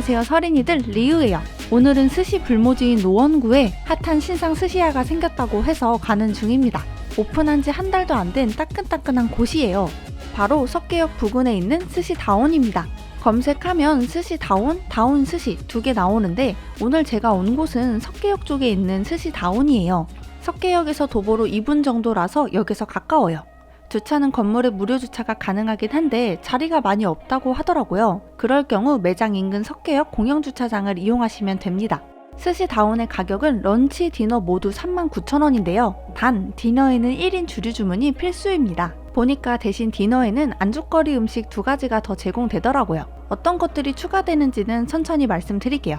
안녕하세요 서린이들 리우예요. 오늘은 스시 불모지인 노원구에 핫한 신상 스시야가 생겼다고 해서 가는 중입니다. 오픈한 지 한 달도 안 된 따끈따끈한 곳이에요. 바로 석계역 부근에 있는 스시다온입니다. 검색하면 스시다온, 다온 스시 두 개 나오는데 오늘 제가 온 곳은 석계역 쪽에 있는 스시다온이에요. 석계역에서 도보로 2분 정도라서 역에서 가까워요. 주차는 건물에 무료 주차가 가능하긴 한데 자리가 많이 없다고 하더라고요. 그럴 경우 매장 인근 석계역 공영주차장을 이용하시면 됩니다. 스시다온의 가격은 런치, 디너 모두 39,000원인데요. 단 디너에는 1인 주류 주문이 필수입니다. 보니까 대신 디너에는 안주거리 음식 2가지가 더 제공되더라고요. 어떤 것들이 추가되는지는 천천히 말씀드릴게요.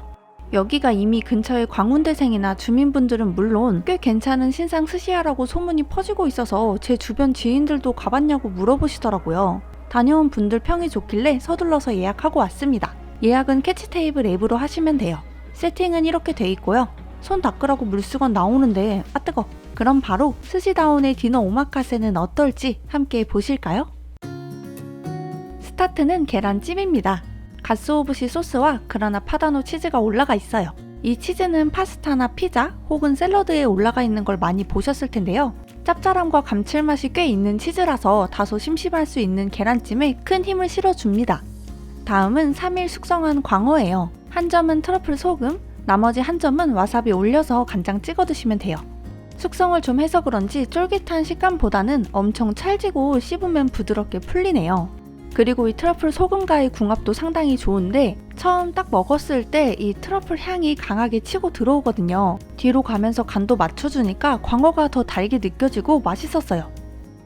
여기가 이미 근처에 광운대생이나 주민분들은 물론 꽤 괜찮은 신상 스시야라고 소문이 퍼지고 있어서 제 주변 지인들도 가봤냐고 물어보시더라고요. 다녀온 분들 평이 좋길래 서둘러서 예약하고 왔습니다. 예약은 캐치테이블 앱으로 하시면 돼요. 세팅은 이렇게 돼 있고요. 손 닦으라고 물수건 나오는데 아 뜨거! 그럼 바로 스시다온의 디너 오마카세는 어떨지 함께 보실까요? 스타트는 계란찜입니다. 가스오부시 소스와 그라나 파다노 치즈가 올라가 있어요. 이 치즈는 파스타나 피자 혹은 샐러드에 올라가 있는 걸 많이 보셨을 텐데요. 짭짤함과 감칠맛이 꽤 있는 치즈라서 다소 심심할 수 있는 계란찜에 큰 힘을 실어줍니다. 다음은 3일 숙성한 광어예요. 한 점은 트러플 소금, 나머지 한 점은 와사비 올려서 간장 찍어 드시면 돼요. 숙성을 좀 해서 그런지 쫄깃한 식감보다는 엄청 찰지고 씹으면 부드럽게 풀리네요. 그리고 이 트러플 소금과의 궁합도 상당히 좋은데 처음 딱 먹었을 때 이 트러플 향이 강하게 치고 들어오거든요. 뒤로 가면서 간도 맞춰주니까 광어가 더 달게 느껴지고 맛있었어요.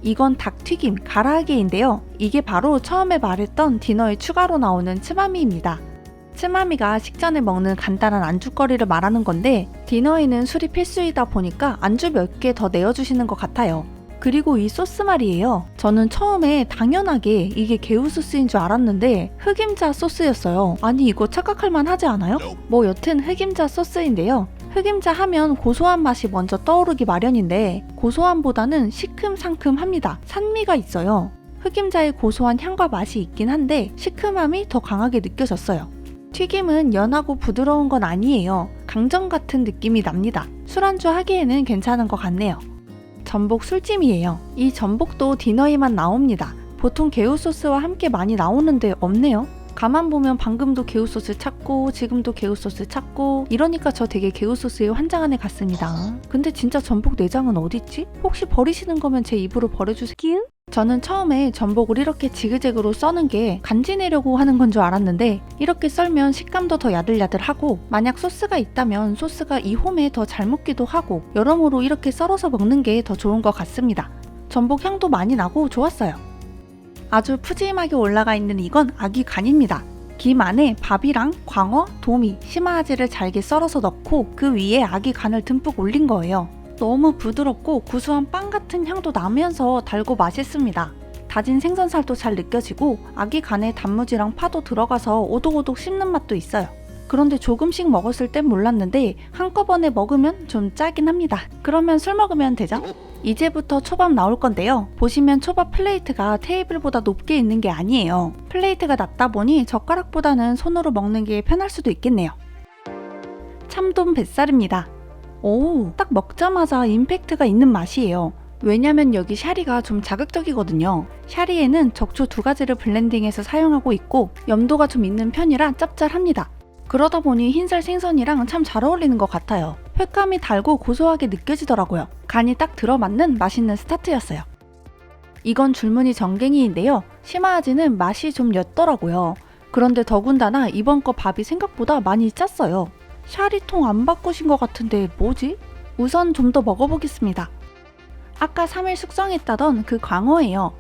이건 닭튀김, 가라아게인데요. 이게 바로 처음에 말했던 디너에 추가로 나오는 츠마미입니다. 츠마미가 식전에 먹는 간단한 안주거리를 말하는 건데 디너에는 술이 필수이다 보니까 안주 몇 개 더 내어주시는 것 같아요. 그리고 이 소스 말이에요. 저는 처음에 당연하게 이게 게우소스인 줄 알았는데 흑임자 소스였어요. 아니 이거 착각할만 하지 않아요? 뭐 여튼 흑임자 소스인데요. 흑임자 하면 고소한 맛이 먼저 떠오르기 마련인데 고소함보다는 시큼상큼합니다. 산미가 있어요. 흑임자의 고소한 향과 맛이 있긴 한데 시큼함이 더 강하게 느껴졌어요. 튀김은 연하고 부드러운 건 아니에요. 강정 같은 느낌이 납니다. 술안주 하기에는 괜찮은 것 같네요. 전복 술찜이에요. 이 전복도 디너에만 나옵니다. 보통 게우소스와 함께 많이 나오는데 없네요. 가만 보면 방금도 게우소스 찾고 지금도 게우소스 찾고 이러니까 저 되게 게우소스에 환장하네 같습니다. 근데 진짜 전복 내장은 어딨지? 혹시 버리시는 거면 제 입으로 버려주세요. 저는 처음에 전복을 이렇게 지그재그로 써는 게 간지내려고 하는 건 줄 알았는데 이렇게 썰면 식감도 더 야들야들하고 만약 소스가 있다면 소스가 이 홈에 더 잘 묻기도 하고 여러모로 이렇게 썰어서 먹는 게 더 좋은 것 같습니다. 전복 향도 많이 나고 좋았어요. 아주 푸짐하게 올라가 있는 이건 아기 간입니다. 김 안에 밥이랑 광어, 도미, 시마아지를 잘게 썰어서 넣고 그 위에 아기 간을 듬뿍 올린 거예요. 너무 부드럽고 구수한 빵 같은 향도 나면서 달고 맛있습니다. 다진 생선살도 잘 느껴지고 아기 간에 단무지랑 파도 들어가서 오독오독 씹는 맛도 있어요. 그런데 조금씩 먹었을 땐 몰랐는데 한꺼번에 먹으면 좀 짜긴 합니다. 그러면 술 먹으면 되죠? 이제부터 초밥 나올 건데요. 보시면 초밥 플레이트가 테이블보다 높게 있는 게 아니에요. 플레이트가 낮다 보니 젓가락보다는 손으로 먹는 게 편할 수도 있겠네요. 참돔 뱃살입니다. 오, 딱 먹자마자 임팩트가 있는 맛이에요. 왜냐면 여기 샤리가 좀 자극적이거든요. 샤리에는 적초 2가지를 블렌딩해서 사용하고 있고 염도가 좀 있는 편이라 짭짤합니다. 그러다 보니 흰살 생선이랑 참 잘 어울리는 것 같아요. 횟감이 달고 고소하게 느껴지더라고요. 간이 딱 들어맞는 맛있는 스타트였어요. 이건 줄무늬 정갱이인데요. 시마아지는 맛이 좀 옅더라고요. 그런데 더군다나 이번 거 밥이 생각보다 많이 짰어요. 샤리통 안 바꾸신 것 같은데 뭐지? 우선 좀 더 먹어보겠습니다. 아까 3일 숙성했다던 그 광어예요.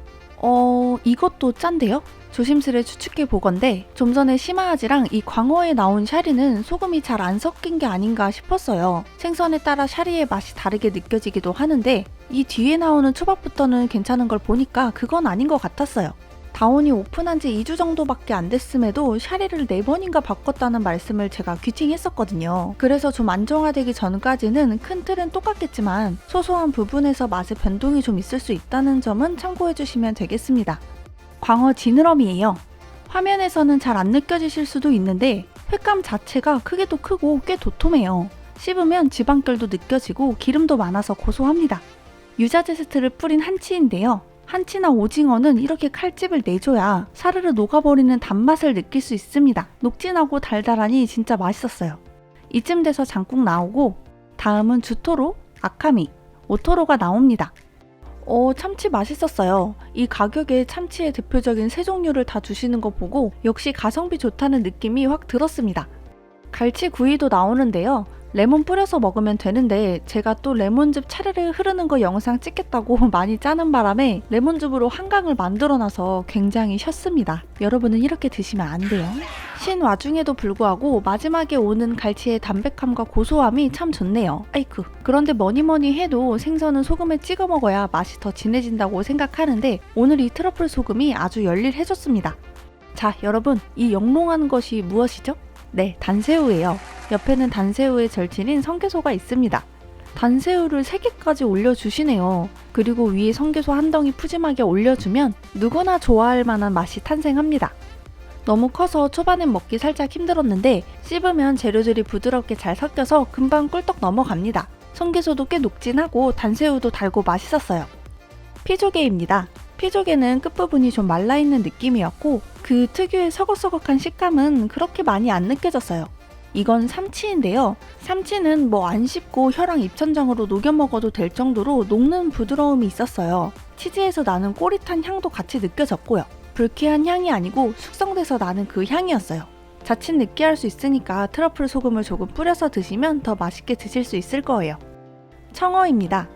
이것도 짠데요? 조심스레 추측해 보건데 좀 전에 시마아지랑 이 광어에 나온 샤리는 소금이 잘 안 섞인 게 아닌가 싶었어요. 생선에 따라 샤리의 맛이 다르게 느껴지기도 하는데 이 뒤에 나오는 초밥부터는 괜찮은 걸 보니까 그건 아닌 것 같았어요. 다온이 오픈한 지 2주 정도밖에 안 됐음에도 샤리를 4번인가 바꿨다는 말씀을 제가 귀팅했었거든요. 그래서 좀 안정화되기 전까지는 큰 틀은 똑같겠지만 소소한 부분에서 맛의 변동이 좀 있을 수 있다는 점은 참고해주시면 되겠습니다. 광어 지느러미예요. 화면에서는 잘 안 느껴지실 수도 있는데 횟감 자체가 크기도 크고 꽤 도톰해요. 씹으면 지방결도 느껴지고 기름도 많아서 고소합니다. 유자 제스트를 뿌린 한치인데요. 한치나 오징어는 이렇게 칼집을 내줘야 사르르 녹아버리는 단맛을 느낄 수 있습니다. 녹진하고 달달하니 진짜 맛있었어요. 이쯤 돼서 장국 나오고 다음은 주토로, 아카미, 오토로가 나옵니다. 참치 맛있었어요. 이 가격에 참치의 대표적인 세 종류를 다 주시는 거 보고 역시 가성비 좋다는 느낌이 확 들었습니다. 갈치 구이도 나오는데요. 레몬 뿌려서 먹으면 되는데 제가 또 레몬즙 차르르 흐르는 거 영상 찍겠다고 많이 짜는 바람에 레몬즙으로 한강을 만들어놔서 굉장히 셨습니다. 여러분은 이렇게 드시면 안 돼요. 신 와중에도 불구하고 마지막에 오는 갈치의 담백함과 고소함이 참 좋네요. 아이쿠. 그런데 뭐니뭐니 해도 생선은 소금에 찍어 먹어야 맛이 더 진해진다고 생각하는데 오늘 이 트러플 소금이 아주 열일해줬습니다. 자, 여러분, 이 영롱한 것이 무엇이죠? 네, 단새우예요. 옆에는 단새우의 절친인 성게소가 있습니다. 단새우를 3개까지 올려주시네요. 그리고 위에 성게소 한 덩이 푸짐하게 올려주면 누구나 좋아할 만한 맛이 탄생합니다. 너무 커서 초반엔 먹기 살짝 힘들었는데 씹으면 재료들이 부드럽게 잘 섞여서 금방 꿀떡 넘어갑니다. 성게소도 꽤 녹진하고 단새우도 달고 맛있었어요. 피조개입니다. 피조개는 끝부분이 좀 말라있는 느낌이었고 그 특유의 서걱서걱한 식감은 그렇게 많이 안 느껴졌어요. 이건 삼치인데요. 삼치는 뭐 안 씹고 혀랑 입천장으로 녹여 먹어도 될 정도로 녹는 부드러움이 있었어요. 치즈에서 나는 꼬릿한 향도 같이 느껴졌고요. 불쾌한 향이 아니고 숙성돼서 나는 그 향이었어요. 자칫 느끼할 수 있으니까 트러플 소금을 조금 뿌려서 드시면 더 맛있게 드실 수 있을 거예요. 청어입니다.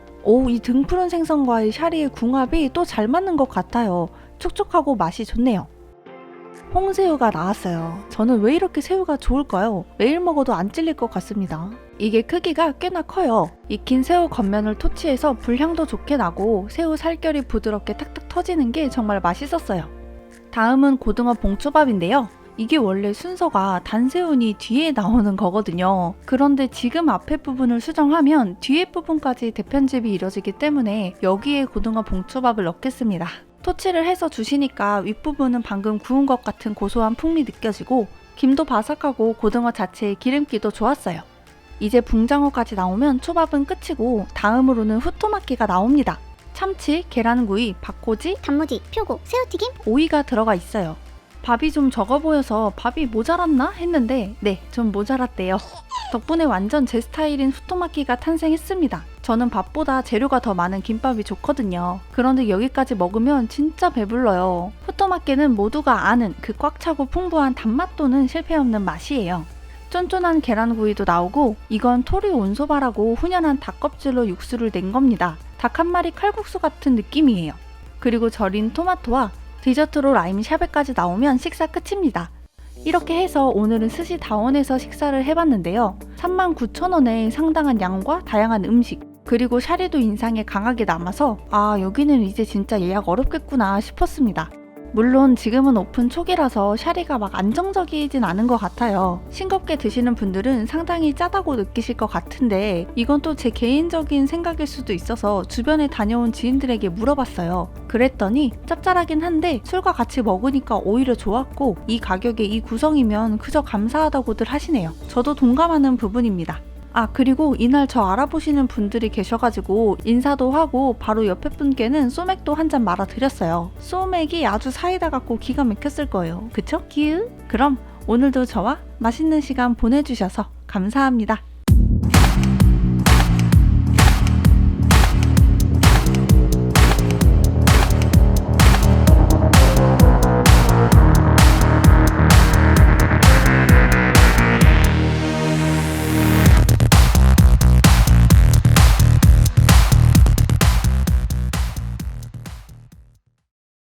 이 등푸른 생선과의 샤리의 궁합이 또 잘 맞는 것 같아요. 촉촉하고 맛이 좋네요. 홍새우가 나왔어요. 저는 왜 이렇게 새우가 좋을까요? 매일 먹어도 안 찔릴 것 같습니다. 이게 크기가 꽤나 커요. 익힌 새우 겉면을 토치해서 불향도 좋게 나고 새우 살결이 부드럽게 탁탁 터지는 게 정말 맛있었어요. 다음은 고등어 봉초밥인데요. 이게 원래 순서가 단새우니 뒤에 나오는 거거든요. 그런데 지금 앞에 부분을 수정하면 뒤에 부분까지 대편집이 이뤄지기 때문에 여기에 고등어 봉초밥을 넣겠습니다. 토치를 해서 주시니까 윗부분은 방금 구운 것 같은 고소한 풍미 느껴지고 김도 바삭하고 고등어 자체의 기름기도 좋았어요. 이제 붕장어까지 나오면 초밥은 끝이고 다음으로는 후토마키가 나옵니다. 참치, 계란구이, 박꼬지, 단무지, 표고, 새우튀김? 오이가 들어가 있어요. 밥이 좀 적어 보여서 밥이 모자랐나 했는데 네, 좀 모자랐대요. 덕분에 완전 제 스타일인 후토마키가 탄생했습니다. 저는 밥보다 재료가 더 많은 김밥이 좋거든요. 그런데 여기까지 먹으면 진짜 배불러요. 후토마키는 모두가 아는 그 꽉 차고 풍부한 단맛도는 실패 없는 맛이에요. 쫀쫀한 계란구이도 나오고 이건 토리 온소바라고 훈연한 닭껍질로 육수를 낸 겁니다. 닭 한 마리 칼국수 같은 느낌이에요. 그리고 절인 토마토와 디저트로 라임 샤베까지 나오면 식사 끝입니다. 이렇게 해서 오늘은 스시다원에서 식사를 해봤는데요. 39,000원에 상당한 양과 다양한 음식 그리고 샤리도 인상에 강하게 남아서 여기는 이제 진짜 예약 어렵겠구나 싶었습니다. 물론 지금은 오픈 초기라서 샤리가 막 안정적이진 않은 것 같아요. 싱겁게 드시는 분들은 상당히 짜다고 느끼실 것 같은데 이건 또 제 개인적인 생각일 수도 있어서 주변에 다녀온 지인들에게 물어봤어요. 그랬더니 짭짤하긴 한데 술과 같이 먹으니까 오히려 좋았고 이 가격에 이 구성이면 그저 감사하다고들 하시네요. 저도 동감하는 부분입니다. 그리고 이날 저 알아보시는 분들이 계셔가지고 인사도 하고 바로 옆에 분께는 소맥도 한 잔 말아드렸어요. 소맥이 아주 사이다 같고 기가 막혔을 거예요. 그쵸? 그럼 오늘도 저와 맛있는 시간 보내주셔서 감사합니다.